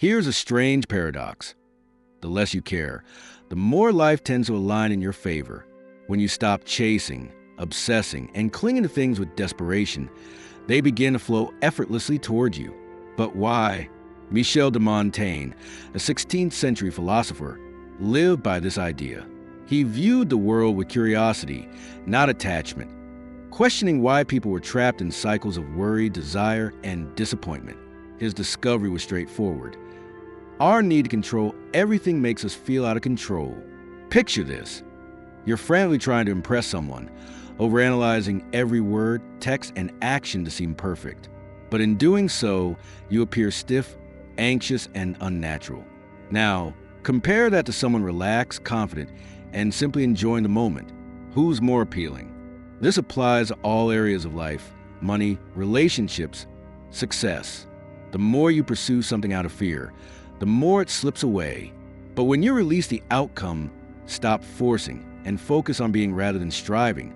Here's a strange paradox. The less you care, the more life tends to align in your favor. When you stop chasing, obsessing, and clinging to things with desperation, they begin to flow effortlessly toward you. But why? Michel de Montaigne, a 16th century philosopher, lived by this idea. He viewed the world with curiosity, not attachment, questioning why people were trapped in cycles of worry, desire, and disappointment. His discovery was straightforward. Our need to control everything makes us feel out of control. Picture this. You're frantically trying to impress someone, overanalyzing every word, text, and action to seem perfect. But in doing so, you appear stiff, anxious, and unnatural. Now, compare that to someone relaxed, confident, and simply enjoying the moment. Who's more appealing? This applies to all areas of life: money, relationships, success. The more you pursue something out of fear, the more it slips away. But when you release the outcome, stop forcing, and focus on being rather than striving,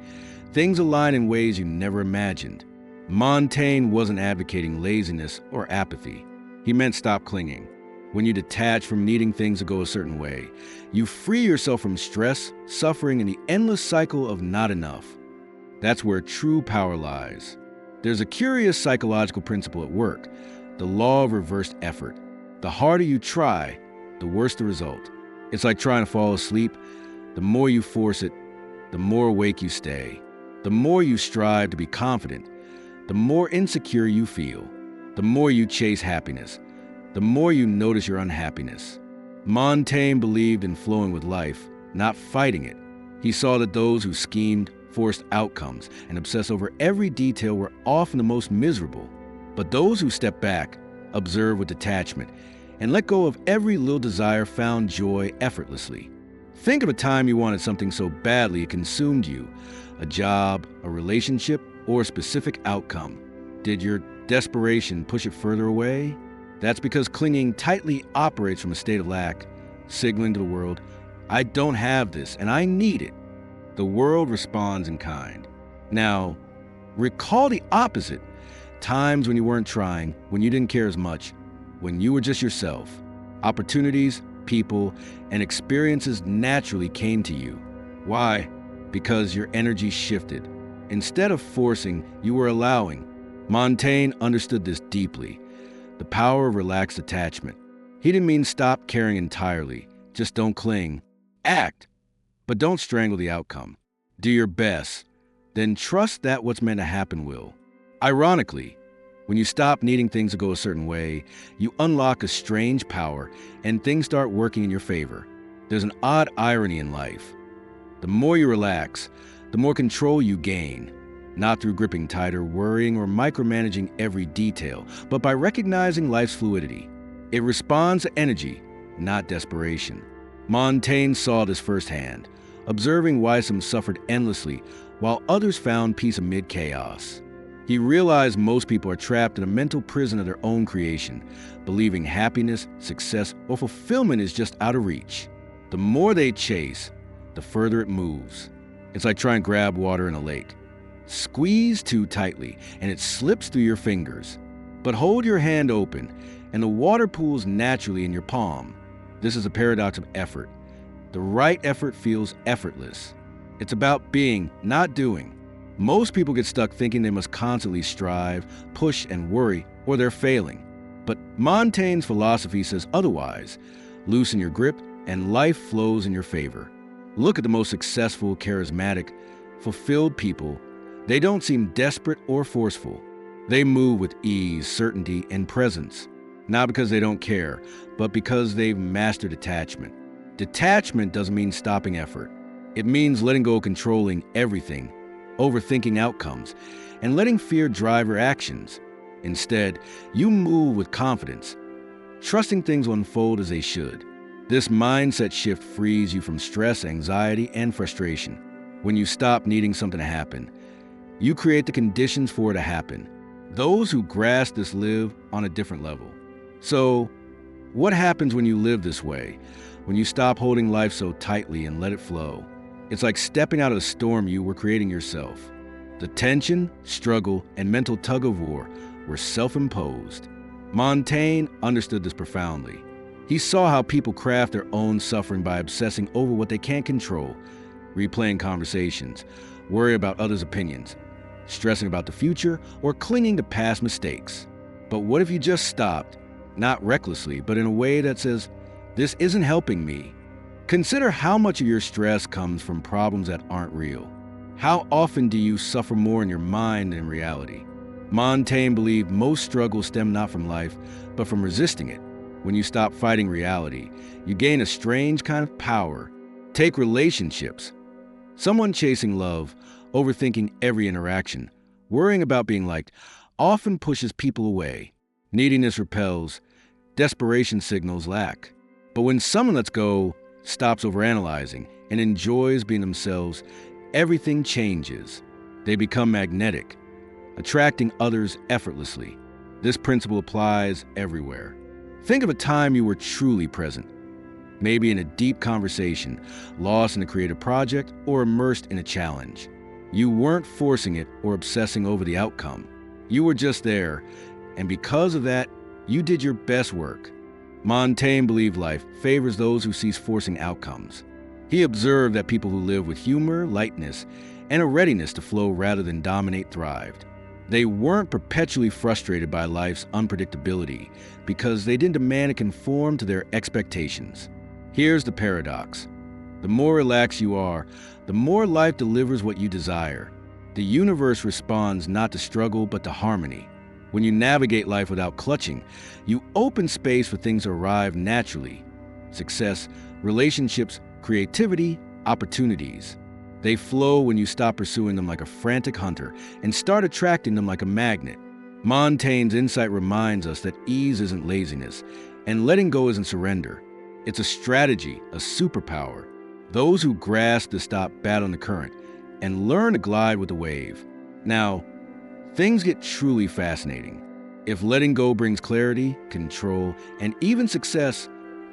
things align in ways you never imagined. Montaigne wasn't advocating laziness or apathy. He meant stop clinging. When you detach from needing things to go a certain way, you free yourself from stress, suffering, and the endless cycle of not enough. That's where true power lies. There's a curious psychological principle at work, the law of reversed effort. The harder you try, the worse the result. It's like trying to fall asleep. The more you force it, the more awake you stay. The more you strive to be confident, the more insecure you feel. The more you chase happiness, the more you notice your unhappiness. Montaigne believed in flowing with life, not fighting it. He saw that those who schemed, forced outcomes, and obsessed over every detail were often the most miserable. But those who stepped back, observed with detachment, and let go of every little desire found joy effortlessly. Think of a time you wanted something so badly it consumed you: a job, a relationship, or a specific outcome. Did your desperation push it further away? That's because clinging tightly operates from a state of lack, signaling to the world, I don't have this and I need it. The world responds in kind. Now, recall the opposite. Times when you weren't trying, when you didn't care as much, when you were just yourself. Opportunities, people, and experiences naturally came to you. Why? Because your energy shifted. Instead of forcing, you were allowing. Montaigne understood this deeply. The power of relaxed attachment. He didn't mean stop caring entirely. Just don't cling. Act, but don't strangle the outcome. Do your best, then trust that what's meant to happen will. Ironically, when you stop needing things to go a certain way, you unlock a strange power and things start working in your favor. There's an odd irony in life. The more you relax, the more control you gain. Not through gripping tighter, worrying, or micromanaging every detail, but by recognizing life's fluidity. It responds to energy, not desperation. Montaigne saw this firsthand, observing why some suffered endlessly while others found peace amid chaos. He realized most people are trapped in a mental prison of their own creation, believing happiness, success, or fulfillment is just out of reach. The more they chase, the further it moves. It's like trying to grab water in a lake. Squeeze too tightly, and it slips through your fingers. But hold your hand open, and the water pools naturally in your palm. This is a paradox of effort. The right effort feels effortless. It's about being, not doing. Most people get stuck thinking they must constantly strive, push, and worry, or they're failing. But Montaigne's philosophy says otherwise. Loosen your grip, and life flows in your favor. Look at the most successful, charismatic, fulfilled people. They don't seem desperate or forceful. They move with ease, certainty, and presence. Not because they don't care, but because they've mastered detachment. Detachment doesn't mean stopping effort. It means letting go of controlling everything, overthinking outcomes, and letting fear drive your actions. Instead, you move with confidence, trusting things will unfold as they should. This mindset shift frees you from stress, anxiety, and frustration. When you stop needing something to happen, you create the conditions for it to happen. Those who grasp this live on a different level. So, what happens when you live this way? When you stop holding life so tightly and let it flow? It's like stepping out of the storm you were creating yourself. The tension, struggle, and mental tug-of-war were self-imposed. Montaigne understood this profoundly. He saw how people craft their own suffering by obsessing over what they can't control, replaying conversations, worry about others' opinions, stressing about the future, or clinging to past mistakes. But what if you just stopped, not recklessly, but in a way that says, "This isn't helping me"? Consider how much of your stress comes from problems that aren't real. How often do you suffer more in your mind than in reality? Montaigne believed most struggles stem not from life, but from resisting it. When you stop fighting reality, you gain a strange kind of power. Take relationships. Someone chasing love, overthinking every interaction, worrying about being liked, often pushes people away. Neediness repels, desperation signals lack. But when someone lets go, stops overanalyzing, and enjoys being themselves, everything changes. They become magnetic, attracting others effortlessly. This principle applies everywhere. Think of a time you were truly present, maybe in a deep conversation, lost in a creative project, or immersed in a challenge. You weren't forcing it or obsessing over the outcome. You were just there, and because of that, you did your best work. Montaigne believed life favors those who cease forcing outcomes. He observed that people who live with humor, lightness, and a readiness to flow rather than dominate thrived. They weren't perpetually frustrated by life's unpredictability because they didn't demand to conform to their expectations. Here's the paradox. The more relaxed you are, the more life delivers what you desire. The universe responds not to struggle but to harmony. When you navigate life without clutching, you open space for things to arrive naturally. Success, relationships, creativity, opportunities. They flow when you stop pursuing them like a frantic hunter and start attracting them like a magnet. Montaigne's insight reminds us that ease isn't laziness, and letting go isn't surrender. It's a strategy, a superpower. Those who grasp to stop battling the current and learn to glide with the wave. Now, things get truly fascinating. If letting go brings clarity, control, and even success,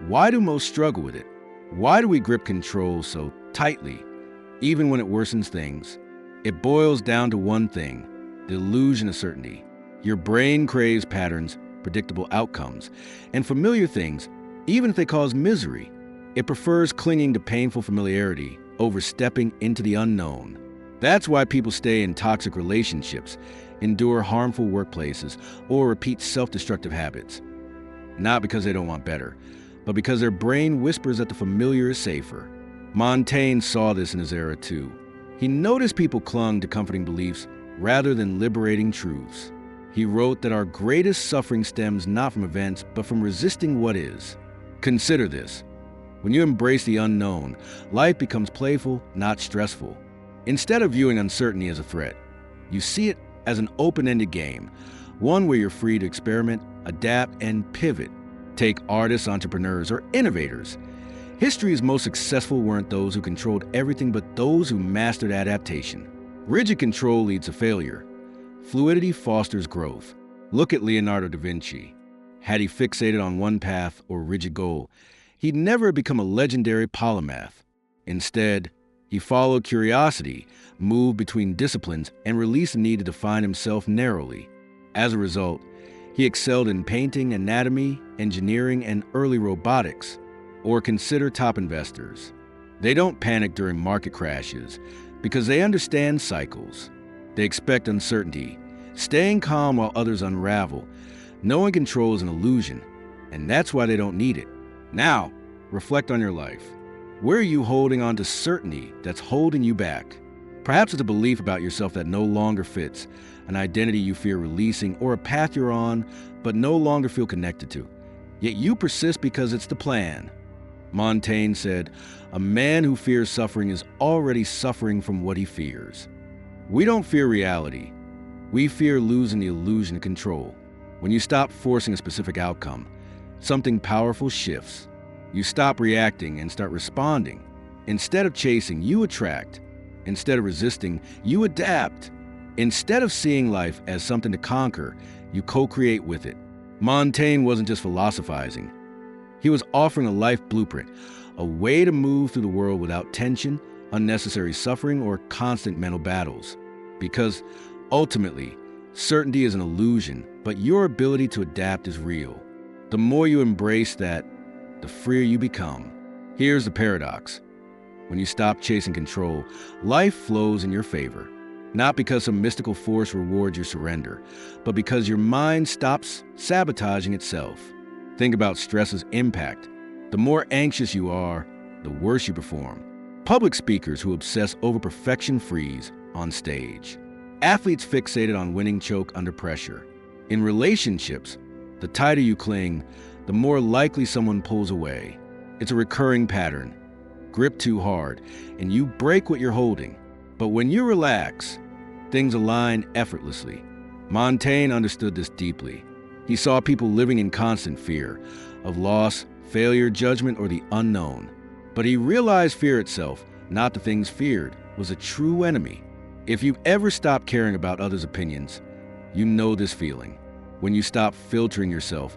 why do most struggle with it? Why do we grip control so tightly, even when it worsens things? It boils down to one thing: the illusion of certainty. Your brain craves patterns, predictable outcomes, and familiar things, even if they cause misery. It prefers clinging to painful familiarity over stepping into the unknown. That's why people stay in toxic relationships, endure harmful workplaces, or repeat self-destructive habits. Not because they don't want better, but because their brain whispers that the familiar is safer. Montaigne saw this in his era too. He noticed people clung to comforting beliefs rather than liberating truths. He wrote that our greatest suffering stems not from events, but from resisting what is. Consider this. When you embrace the unknown, life becomes playful, not stressful. Instead of viewing uncertainty as a threat, you see it as an open-ended game, one where you're free to experiment, adapt, and pivot. Take artists, entrepreneurs, or innovators. History's most successful weren't those who controlled everything, but those who mastered adaptation. Rigid control leads to failure. Fluidity fosters growth. Look at Leonardo da Vinci. Had he fixated on one path or rigid goal, he'd never become a legendary polymath. Instead, he followed curiosity, moved between disciplines, and released the need to define himself narrowly. As a result, he excelled in painting, anatomy, engineering, and early robotics. Or consider top investors. They don't panic during market crashes because they understand cycles. They expect uncertainty, staying calm while others unravel. Knowing control is an illusion, and that's why they don't need it. Now, reflect on your life. Where are you holding on to certainty that's holding you back? Perhaps it's a belief about yourself that no longer fits, an identity you fear releasing, or a path you're on but no longer feel connected to. Yet you persist because it's the plan. Montaigne said, "A man who fears suffering is already suffering from what he fears." We don't fear reality. We fear losing the illusion of control. When you stop forcing a specific outcome, something powerful shifts. You stop reacting and start responding. Instead of chasing, you attract. Instead of resisting, you adapt. Instead of seeing life as something to conquer, you co-create with it. Montaigne wasn't just philosophizing. He was offering a life blueprint, a way to move through the world without tension, unnecessary suffering, or constant mental battles. Because ultimately, certainty is an illusion, but your ability to adapt is real. The more you embrace that, the freer you become. Here's the paradox. When you stop chasing control, life flows in your favor. Not because some mystical force rewards your surrender, but because your mind stops sabotaging itself. Think about stress's impact. The more anxious you are, the worse you perform. Public speakers who obsess over perfection freeze on stage. Athletes fixated on winning choke under pressure. In relationships, the tighter you cling, the more likely someone pulls away. It's a recurring pattern. Grip too hard, and you break what you're holding. But when you relax, things align effortlessly. Montaigne understood this deeply. He saw people living in constant fear of loss, failure, judgment, or the unknown. But he realized fear itself, not the things feared, was a true enemy. If you've ever stopped caring about others' opinions, you know this feeling. When you stop filtering yourself,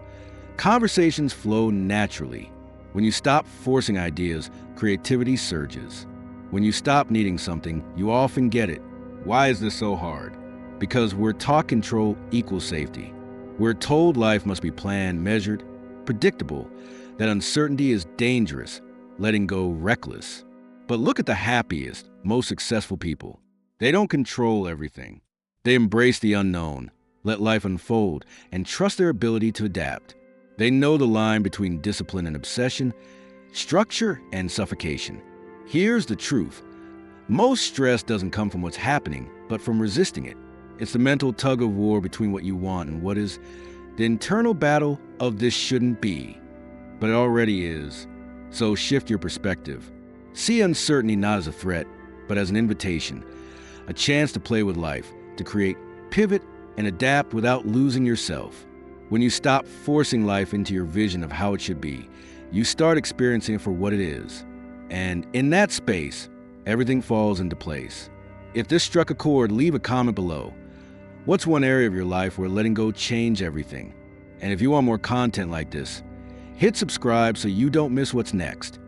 conversations flow naturally. When you stop forcing ideas, creativity surges. When you stop needing something, you often get it. Why is this so hard? Because we're taught control equals safety. We're told life must be planned, measured, predictable, that uncertainty is dangerous, letting go reckless. But look at the happiest, most successful people. They don't control everything. They embrace the unknown, let life unfold, and trust their ability to adapt. They know the line between discipline and obsession, structure and suffocation. Here's the truth. Most stress doesn't come from what's happening, but from resisting it. It's the mental tug of war between what you want and what is, the internal battle of this shouldn't be. But it already is. So shift your perspective. See uncertainty not as a threat, but as an invitation, a chance to play with life, to create, pivot, and adapt without losing yourself. When you stop forcing life into your vision of how it should be, you start experiencing it for what it is. And in that space, everything falls into place. If this struck a chord, leave a comment below. What's one area of your life where letting go changed everything? And if you want more content like this, hit subscribe so you don't miss what's next.